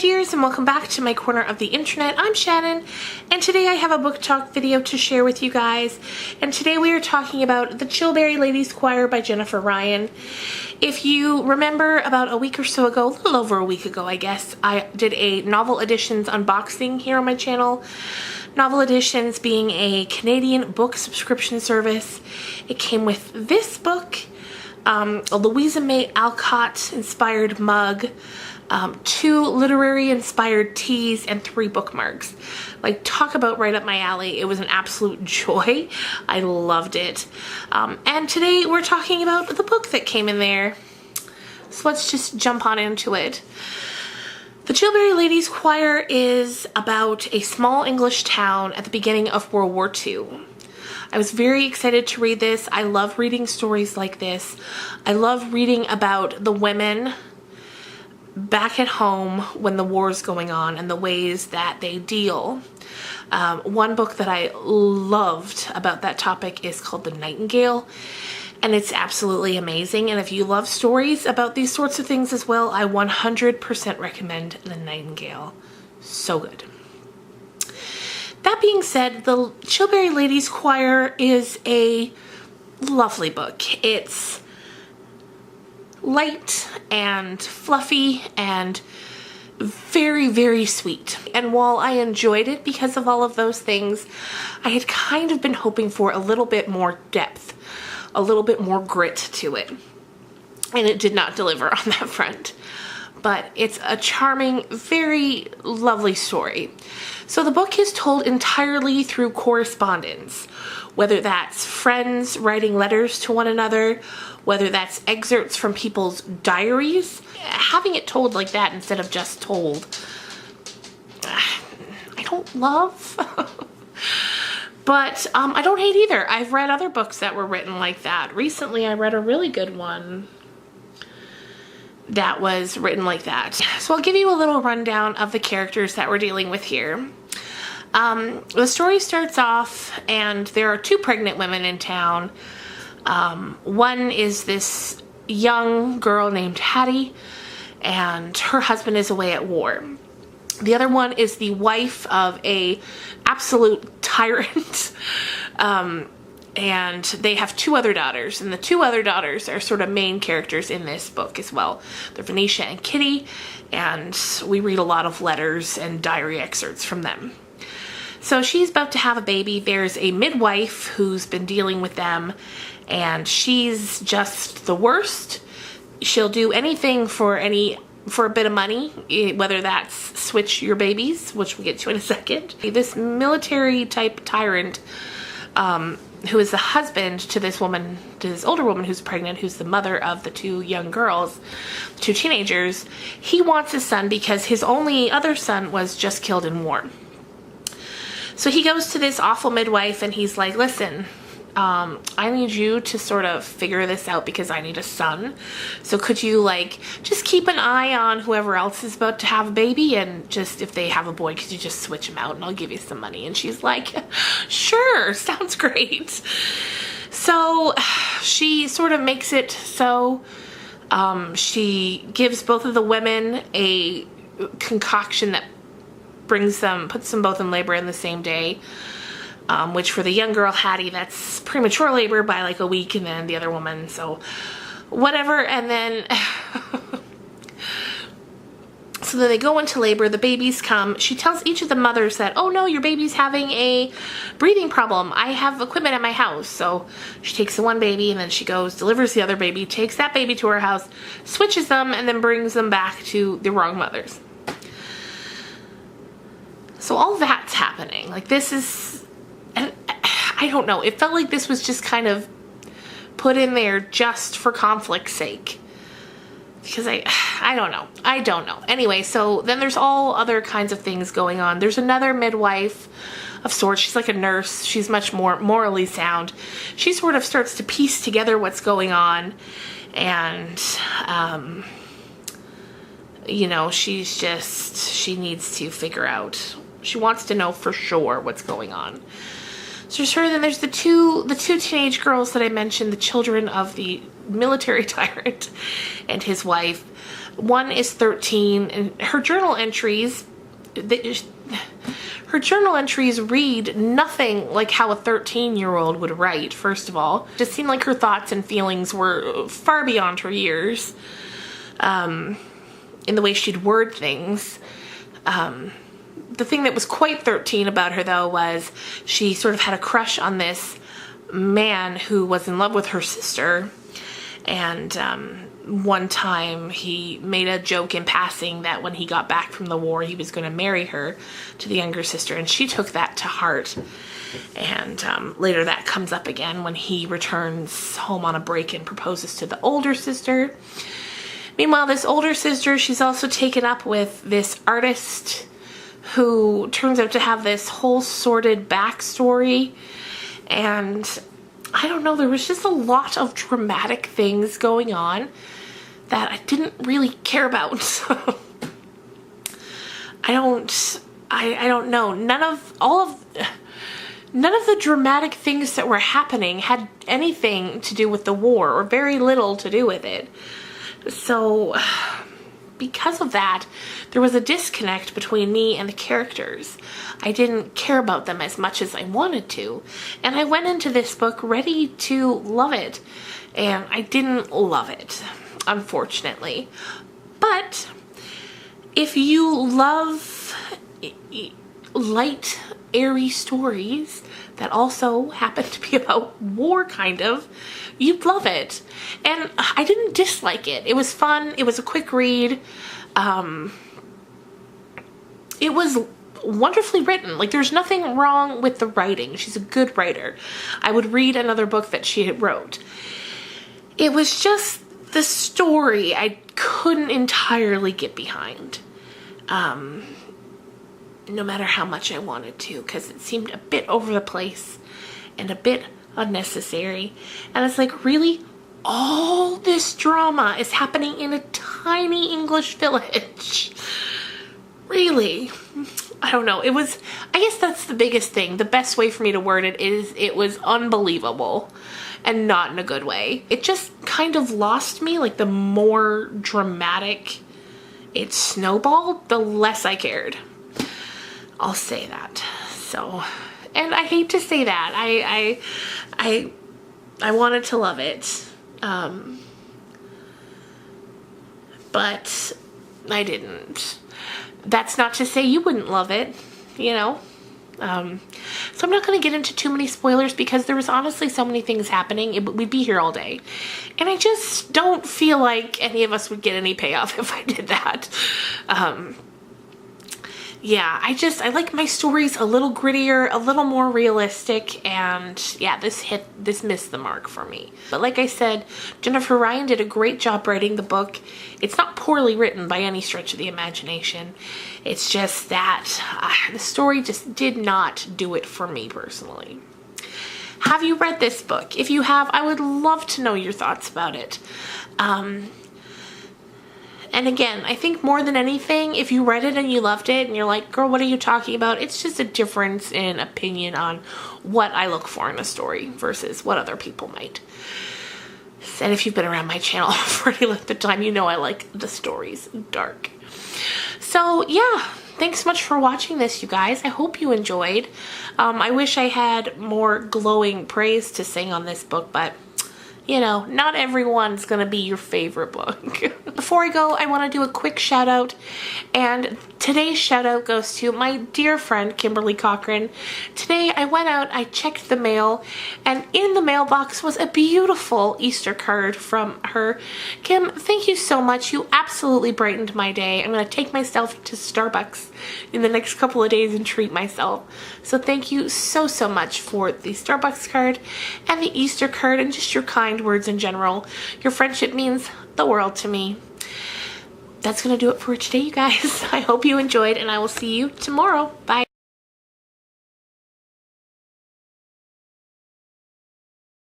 dears, and welcome back to my corner of the internet. I'm Shannon, and today I have a book talk video to share with you guys. And today we are talking about The Chilbury Ladies Choir by Jennifer Ryan. If you remember, about a week or so ago, a little over a week ago I guess, I did a Novel Editions unboxing here on my channel. Novel Editions being a Canadian book subscription service. It came with this book, a Louisa May Alcott inspired mug, 2 literary inspired teas, and 3 bookmarks. Like, talk about right up my alley. It was an absolute joy. I loved it. And today we're talking about the book that came in there. So let's just jump on into it. The Chilbury Ladies Choir is about a small English town at the beginning of World War II. I was very excited to read this. I love reading stories like this. I love reading about the women back at home when the war is going on and the ways that they deal. One book that I loved about that topic is called The Nightingale, and it's absolutely amazing. And if you love stories about these sorts of things as well, I 100% recommend The Nightingale. So good. That being said, The Chilbury Ladies Choir is a lovely book. It's light and fluffy and very, very sweet. And while I enjoyed it because of all of those things, I had kind of been hoping for a little bit more depth, a little bit more grit to it. And it did not deliver on that front. But it's a charming, very lovely story. So the book is told entirely through correspondence, whether that's friends writing letters to one another, whether that's excerpts from people's diaries. Having it told like that instead of just told, I don't love. But I don't hate either. I've read other books that were written like that. Recently I read a really good one that was written like that. So I'll give you a little rundown of the characters that we're dealing with here. The story starts off and there are 2 pregnant women in town. One is this young girl named Hattie, and her husband is away at war. The other one is the wife of a absolute tyrant, and they have 2 other daughters, and the 2 other daughters are sort of main characters in this book as well. They're Venetia and Kitty, and we read a lot of letters and diary excerpts from them. So she's about to have a baby. There's a midwife who's been dealing with them, and she's just the worst. She'll do anything for a bit of money, whether that's switch your babies, which we'll get to in a second. This military type tyrant, who is the husband to this woman, to this older woman who's pregnant, who's the mother of the 2 young girls, 2 teenagers, he wants a son because his only other son was just killed in war. So he goes to this awful midwife and he's like, listen, I need you to sort of figure this out because I need a son. So could you, like, just keep an eye on whoever else is about to have a baby, and just if they have a boy, could you just switch him out and I'll give you some money? And she's like, sure, sounds great. So she sort of makes it so. She gives both of the women a concoction that puts them both in labor in the same day. Which for the young girl, Hattie, that's premature labor by like a week, and then the other woman, so whatever. And then, so then they go into labor, the babies come. She tells each of the mothers that, oh no, your baby's having a breathing problem. I have equipment at my house. So she takes the one baby and then she goes, delivers the other baby, takes that baby to her house, switches them, and then brings them back to the wrong mothers. So all that's happening. Like, this is, and I don't know, it felt like this was just kind of put in there just for conflict's sake. Because I don't know. Anyway, so then there's all other kinds of things going on. There's another midwife of sorts. She's like a nurse. She's much more morally sound. She sort of starts to piece together what's going on. And, you know, she needs to figure out, she wants to know for sure what's going on. So there's her, then there's the two teenage girls that I mentioned, the children of the military tyrant and his wife. One is 13, and her journal entries read nothing like how a 13-year-old would write, first of all. It just seemed like her thoughts and feelings were far beyond her years in the way she'd word things. The thing that was quite 13 about her, though, was she sort of had a crush on this man who was in love with her sister. And one time he made a joke in passing that when he got back from the war, he was going to marry her to the younger sister. And she took that to heart. And later that comes up again when he returns home on a break and proposes to the older sister. Meanwhile, this older sister, she's also taken up with this artist who turns out to have this whole sordid backstory. And I don't know, there was just a lot of dramatic things going on that I didn't really care about. I don't know. None of the dramatic things that were happening had anything to do with the war, or very little to do with it. So because of that, there was a disconnect between me and the characters. I didn't care about them as much as I wanted to. And I went into this book ready to love it. And I didn't love it, unfortunately. But if you love light, airy stories that also happen to be about war, kind of, you'd love it. And I didn't dislike it. It was fun. It was a quick read. It was wonderfully written. Like, there's nothing wrong with the writing. She's a good writer. I would read another book that she had wrote. It was just the story I couldn't entirely get behind. No matter how much I wanted to, because it seemed a bit over the place and a bit unnecessary. And it's like, really? All this drama is happening in a tiny English village. Really? I don't know. I guess that's the biggest thing. The best way for me to word it is it was unbelievable, and not in a good way. It just kind of lost me. Like, the more dramatic it snowballed, the less I cared. I'll say that. So, and I hate to say that. I wanted to love it. But I didn't. That's not to say you wouldn't love it, you know. So I'm not going to get into too many spoilers because there was honestly so many things happening. We'd be here all day. And I just don't feel like any of us would get any payoff if I did that. Yeah, I like my stories a little grittier, a little more realistic, and yeah, this missed the mark for me. But like I said, Jennifer Ryan did a great job writing the book. It's not poorly written by any stretch of the imagination. It's just that the story just did not do it for me personally. Have you read this book? If you have, I would love to know your thoughts about it. And again, I think more than anything, if you read it and you loved it and you're like, girl, what are you talking about? It's just a difference in opinion on what I look for in a story versus what other people might. And if you've been around my channel for any length of time, you know I like the stories dark. So yeah, thanks so much for watching this, you guys. I hope you enjoyed. I wish I had more glowing praise to sing on this book, but you know, not everyone's gonna be your favorite book. Before I go, I want to do a quick shout out, and today's shout out goes to my dear friend Kimberly Cochran. Today I went out, I checked the mail, and in the mailbox was a beautiful Easter card from her. Kim, thank you so much. You absolutely brightened my day. I'm gonna take myself to Starbucks in the next couple of days and treat myself. So thank you so much for the Starbucks card and the Easter card and just your kind words in general. Your friendship means the world to me. That's gonna do it for today, you guys. I hope you enjoyed, and I will see you tomorrow. Bye.